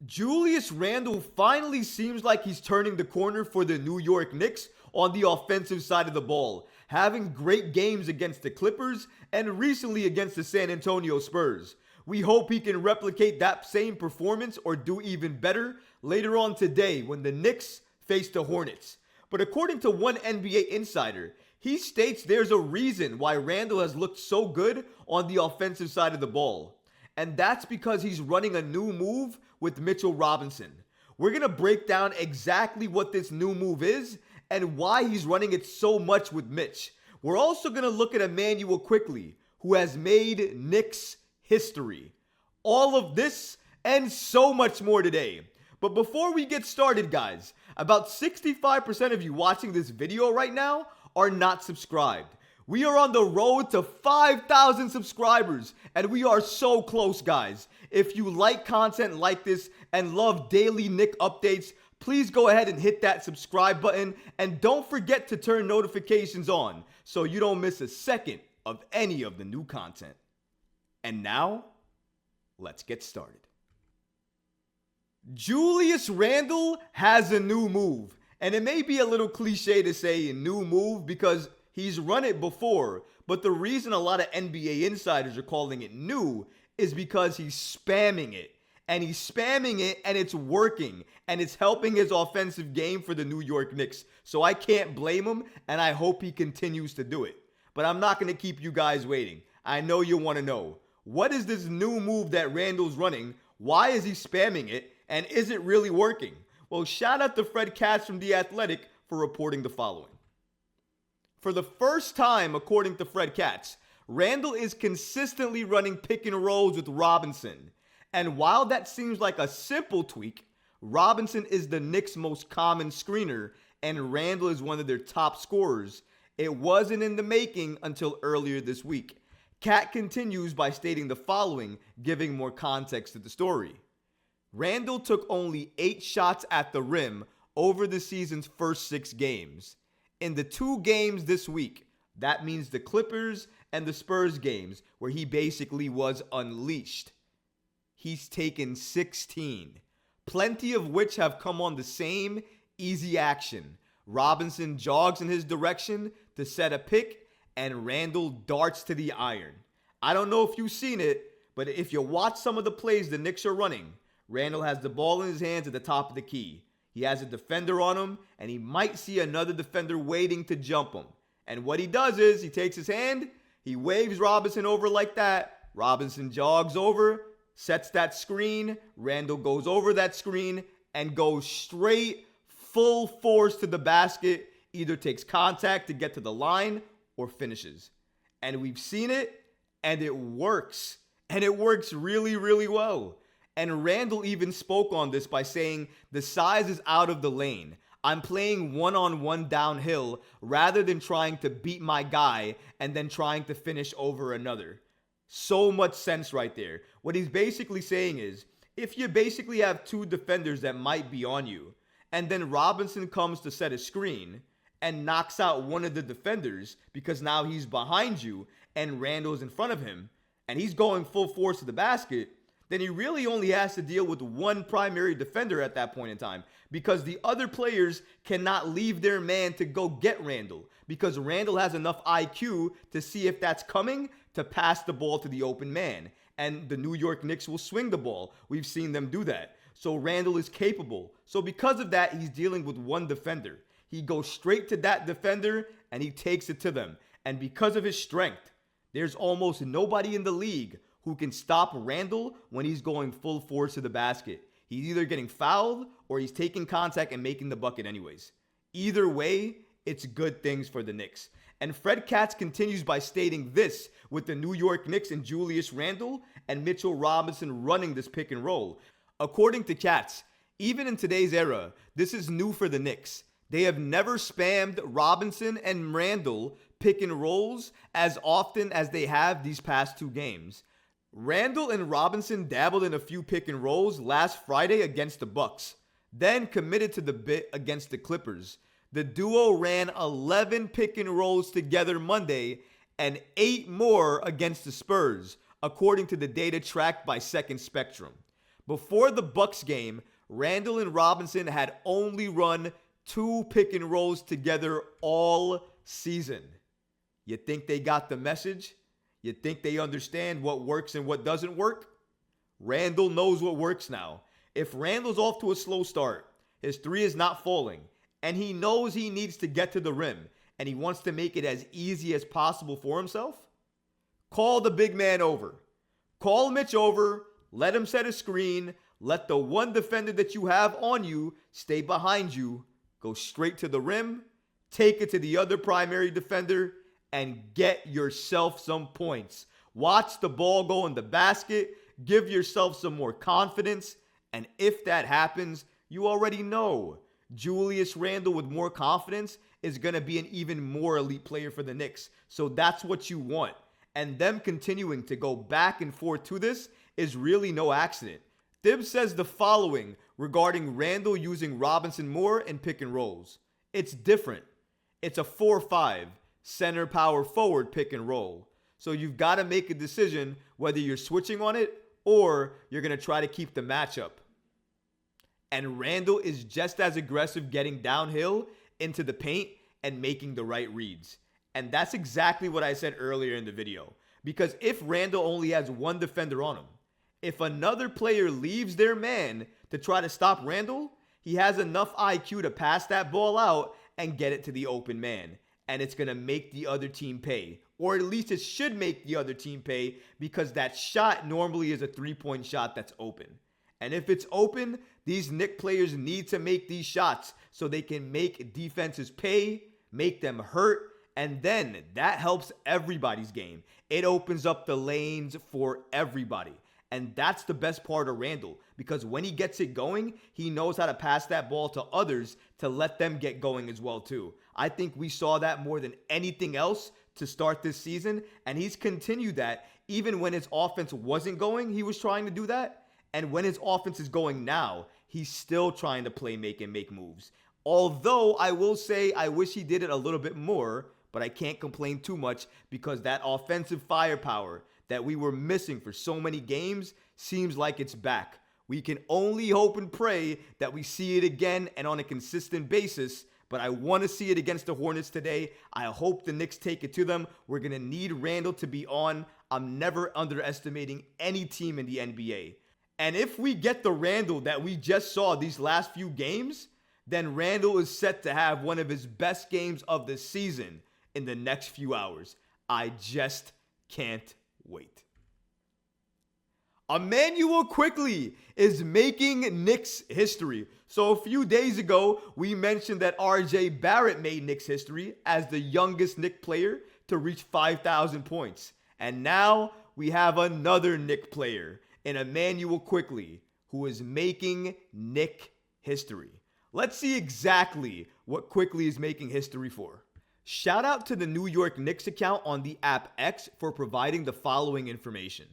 Julius Randle finally seems like he's turning the corner for the New York Knicks on the offensive side of the ball, having great games against the Clippers and recently against the San Antonio Spurs. We hope he can replicate that same performance or do even better later on today when the Knicks face the Hornets. But according to one NBA insider, he states there's a reason why Randle has looked so good on the offensive side of the ball. And that's because he's running a new move with Mitchell Robinson. We're going to break down exactly what this new move is and why he's running it so much with Mitch. We're also going to look at Immanuel Quickley, who has made Knicks history. All of this and so much more today. But before we get started, guys, about 65% of you watching this video right now are not subscribed. We are on the road to 5,000 subscribers, and we are so close, guys. If you like content like this and love daily Knick updates, please go ahead and hit that subscribe button, and don't forget to turn notifications on so you don't miss a second of any of the new content. And now, let's get started. Julius Randle has a new move, and it may be a little cliche to say a new move because he's run it before, but the reason a lot of NBA insiders are calling it new is because he's spamming it. And he's spamming it and it's working. And it's helping his offensive game for the New York Knicks. So I can't blame him and I hope he continues to do it. But I'm not going to keep you guys waiting. I know you want to know. What is this new move that Randle's running? Why is he spamming it? And is it really working? Well, shout out to Fred Katz from The Athletic for reporting the following. For the first time, according to Fred Katz, Randle is consistently running pick and rolls with Robinson. And while that seems like a simple tweak, Robinson is the Knicks' most common screener and Randle is one of their top scorers. It wasn't in the making until earlier this week. Kat continues by stating the following, giving more context to the story. Randle took only 8 shots at the rim over the season's first 6 games. In the 2 games this week, that means the Clippers and the Spurs games, where he basically was unleashed, he's taken 16, plenty of which have come on the same easy action. Robinson jogs in his direction to set a pick, and Randle darts to the iron. I don't know if you've seen it, but if you watch some of the plays the Knicks are running, Randle has the ball in his hands at the top of the key. He has a defender on him, and he might see another defender waiting to jump him. And what he does is he takes his hand, he waves Robinson over like that. Robinson jogs over, sets that screen. Randle goes over that screen and goes straight full force to the basket. Either takes contact to get to the line or finishes. And we've seen it, and it works. And it works really, really well. And Randle even spoke on this by saying, the size is out of the lane. I'm playing one-on-one downhill rather than trying to beat my guy and then trying to finish over another. So much sense right there. What he's basically saying is, if you basically have 2 defenders that might be on you, and then Robinson comes to set a screen and knocks out one of the defenders because now he's behind you and Randle's in front of him, and he's going full force to the basket, then he really only has to deal with one primary defender at that point in time because the other players cannot leave their man to go get Randle because Randle has enough IQ to see if that's coming to pass the ball to the open man. And the New York Knicks will swing the ball. We've seen them do that. So Randle is capable. So because of that, he's dealing with one defender. He goes straight to that defender and he takes it to them. And because of his strength, there's almost nobody in the league who can stop Randle when he's going full force to the basket. He's either getting fouled or he's taking contact and making the bucket anyways. Either way, it's good things for the Knicks. And Fred Katz continues by stating this with the New York Knicks and Julius Randle and Mitchell Robinson running this pick and roll. According to Katz, even in today's era, this is new for the Knicks. They have never spammed Robinson and Randle pick and rolls as often as they have these past 2 games. Randle and Robinson dabbled in a few pick and rolls last Friday against the Bucks, then committed to the bit against the Clippers. The duo ran 11 pick and rolls together Monday and 8 more against the Spurs, according to the data tracked by Second Spectrum. Before the Bucks game, Randle and Robinson had only run 2 pick and rolls together all season. You think they got the message? You think they understand what works and what doesn't work? Randle knows what works now. If Randle's off to a slow start, his 3 is not falling, and he knows he needs to get to the rim, and he wants to make it as easy as possible for himself, call the big man over. Call Mitch over, let him set a screen, let the one defender that you have on you stay behind you, go straight to the rim, take it to the other primary defender, and get yourself some points. Watch the ball go in the basket, give yourself some more confidence, and if that happens, you already know Julius Randle with more confidence is going to be an even more elite player for the Knicks. So that's what you want. And them continuing to go back and forth to this is really no accident. Thibs says the following regarding Randle using Robinson more in pick and rolls. It's different. It's a 4-5 center power forward pick and roll. So you've got to make a decision whether you're switching on it or you're going to try to keep the matchup. And Randle is just as aggressive getting downhill into the paint and making the right reads. And that's exactly what I said earlier in the video. Because if Randle only has one defender on him, if another player leaves their man to try to stop Randle, he has enough IQ to pass that ball out and get it to the open man. And it's going to make the other team pay. Or at least it should make the other team pay because that shot normally is a 3-point shot that's open. And if it's open, these Knicks players need to make these shots so they can make defenses pay, make them hurt, and then that helps everybody's game. It opens up the lanes for everybody. And that's the best part of Randle because when he gets it going, he knows how to pass that ball to others to let them get going as well too. I think we saw that more than anything else to start this season, and he's continued that even when his offense wasn't going, he was trying to do that. And when his offense is going now, he's still trying to play make and make moves. Although I will say I wish he did it a little bit more, but I can't complain too much because that offensive firepower that we were missing for so many games seems like it's back. We can only hope and pray that we see it again and on a consistent basis, but I want to see it against the Hornets today. I hope the Knicks take it to them. We're going to need Randle to be on. I'm never underestimating any team in the NBA. And if we get the Randle that we just saw these last few games, then Randle is set to have one of his best games of the season in the next few hours. I just can't wait. Immanuel Quickley is making Knicks history. So a few days ago, we mentioned that RJ Barrett made Knicks history as the youngest Knicks player to reach 5,000 points. And now we have another Knicks player in Immanuel Quickley who is making Knicks history. Let's see exactly what Quickley is making history for. Shout out to the New York Knicks account on the app X for providing the following information.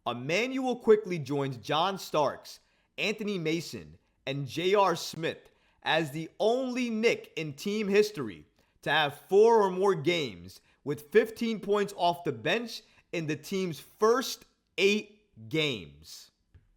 Immanuel Quickley joins John Starks, Anthony Mason, and J.R. Smith as the only Knick in team history to have 4 or more games with 15 points off the bench in the team's first 8 games.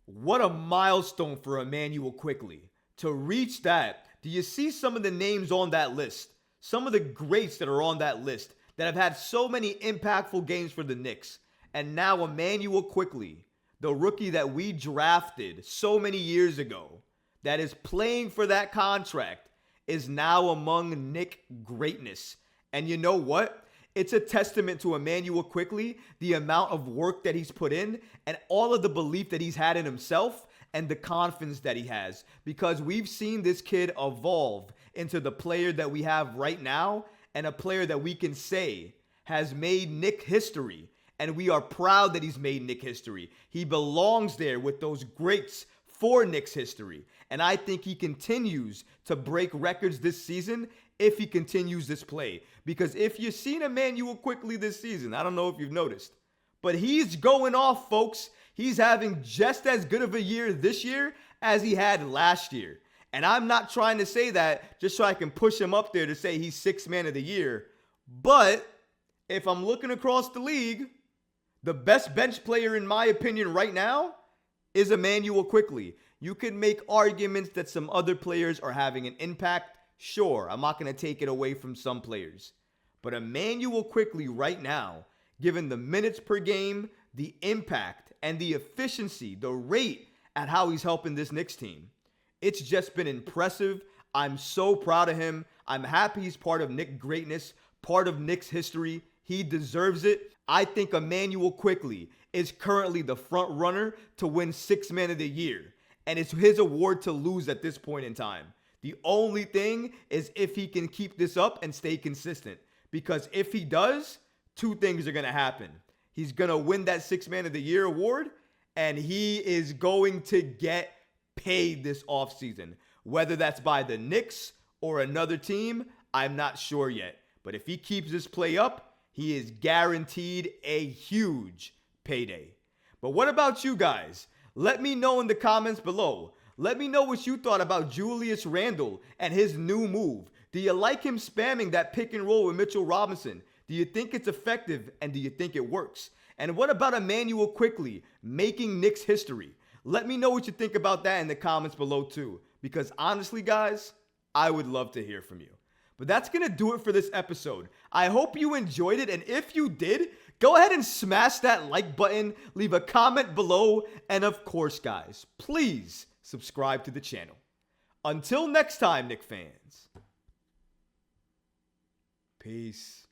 What a milestone for Immanuel Quickley. To reach that, do you see some of the names on that list? Some of the greats that are on that list that have had so many impactful games for the Knicks. And now Immanuel Quickley, the rookie that we drafted so many years ago, that is playing for that contract, is now among Knicks greatness. And you know what? It's a testament to Immanuel Quickley, the amount of work that he's put in, and all of the belief that he's had in himself, and the confidence that he has. Because we've seen this kid evolve into the player that we have right now, and a player that we can say has made Knicks history. And we are proud that he's made Knicks history. He belongs there with those greats for Knicks history. And I think he continues to break records this season if he continues this play. Because if you've seen Immanuel Quickley this season, I don't know if you've noticed, but he's going off, folks. He's having just as good of a year this year as he had last year. And I'm not trying to say that just so I can push him up there to say he's 6th man of the year. But if I'm looking across the league, the best bench player in my opinion right now is Immanuel Quickley. You can make arguments that some other players are having an impact. Sure, I'm not going to take it away from some players. But Immanuel Quickley right now, given the minutes per game, the impact, and the efficiency, the rate at how he's helping this Knicks team, it's just been impressive. I'm so proud of him. I'm happy he's part of Knicks greatness, part of Knicks history. He deserves it. I think Immanuel Quickley is currently the front runner to win Sixth Man of the Year. And it's his award to lose at this point in time. The only thing is if he can keep this up and stay consistent. Because if he does, two things are going to happen. He's going to win that Sixth Man of the Year award, and he is going to get paid this offseason. Whether that's by the Knicks or another team, I'm not sure yet. But if he keeps this play up, he is guaranteed a huge payday. But what about you guys? Let me know in the comments below. Let me know what you thought about Julius Randle and his new move. Do you like him spamming that pick and roll with Mitchell Robinson? Do you think it's effective, and do you think it works? And what about Immanuel Quickley making Knicks history? Let me know what you think about that in the comments below too. Because honestly, guys, I would love to hear from you. But that's going to do it for this episode. I hope you enjoyed it, and if you did, go ahead and smash that like button, leave a comment below, and of course, guys, please subscribe to the channel. Until next time, Knicks fans. Peace.